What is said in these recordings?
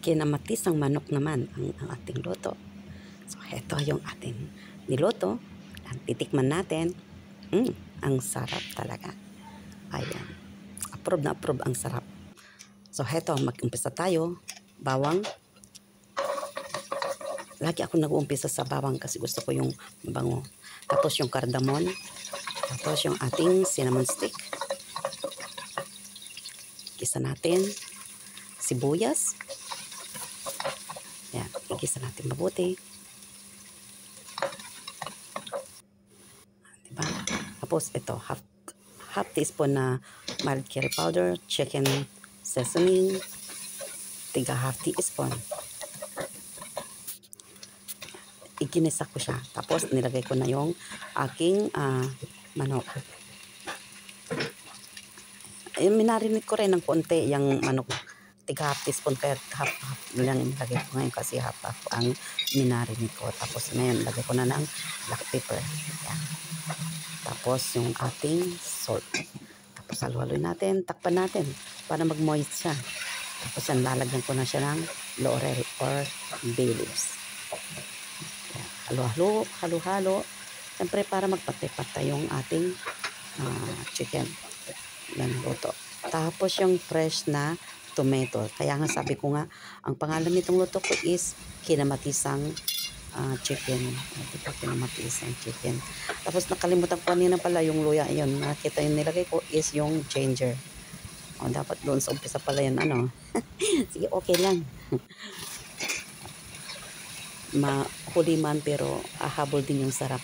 kinamatisang manok naman ang ating luto. So, ito yung ating niluto. Titikman natin. Ang sarap talaga. Ayan. Approve na approve ang sarap. So, heto, mag-umpisa tayo. Bawang. Lagi ako nag-uumpisa sa bawang kasi gusto ko yung mabango. Tapos yung cardamom. Tapos yung ating cinnamon stick. Igisa natin. Sibuyas. Yan, igisa natin mabuti. Diba? Tapos ito, half teaspoon na mild curry powder, chicken seasoning, tiga half teaspoon. Iginisa ko siya. Tapos nilagay ko na yung aking manok. Minarinate ko rin ng konti yung manok. Tiga half teaspoon kaya half lang nilagay ko ngayon kasi half ang minarinate ko. Tapos ngayon lagay ko na ng black pepper. Yan. Tapos yung ating salt. Tapos halu-haluin natin, takpan natin para mag-moist siya. Tapos yan, lalagyan ko na siya ng laurel or bay leaves. Halo-halo, halo-halo. Siyempre para magpatay-patay yung ating chicken. Yan, luto. Tapos yung fresh na tomato. Kaya nga sabi ko nga, ang pangalan nitong luto ko is kinamatisang chicken. Diba, kinamatisang chicken. Tapos nakalimutan ko kanina pala yung luya. Yun, nakita yung nilagay ko is yung ginger. O, dapat doon sa umpisa pala yan, ano. Sige, okay lang. Mahuli man pero ahabol din yung sarap.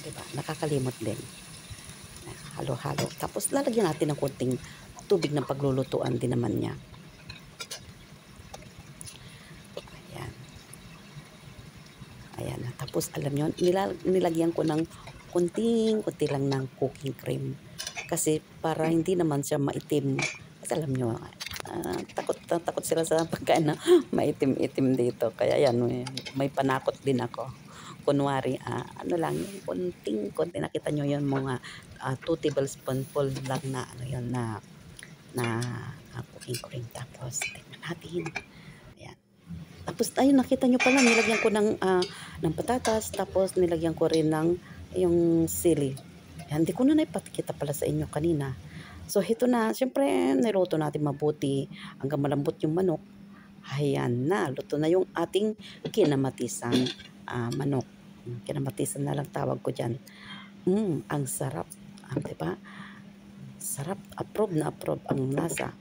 Diba? Nakakalimot din. Halo-halo. Tapos lalagyan natin ng konting tubig ng paglulutuan din naman niya. Ayan. Ayan. Tapos alam nyo, nilagyan ko ng kunti lang ng cooking cream. Kasi para hindi naman siya maitim. Kasi alam nyo, takot sila sa pagkain na maitim-itim dito. Kaya yan, may panakot din ako. Kunwari, ano lang, yung konti nakita nyo yun, mga 2 tablespoonful lang na, ano yun, na cooking cream. Tapos, tingnan natin. Ayan. Tapos, ayun, nakita nyo pala, nilagyan ko ng patatas, tapos nilagyan ko rin ng yung sili. Ayan, hindi ko na naipakita pala sa inyo kanina. So, ito na, syempre, niluto natin mabuti hanggang malambot yung manok. Ayan na, luto na yung ating kinamatisang manok. Kinamatisan na lang tawag ko dyan. Ang sarap. Diba? Sarap. Approve na approve ang lasa.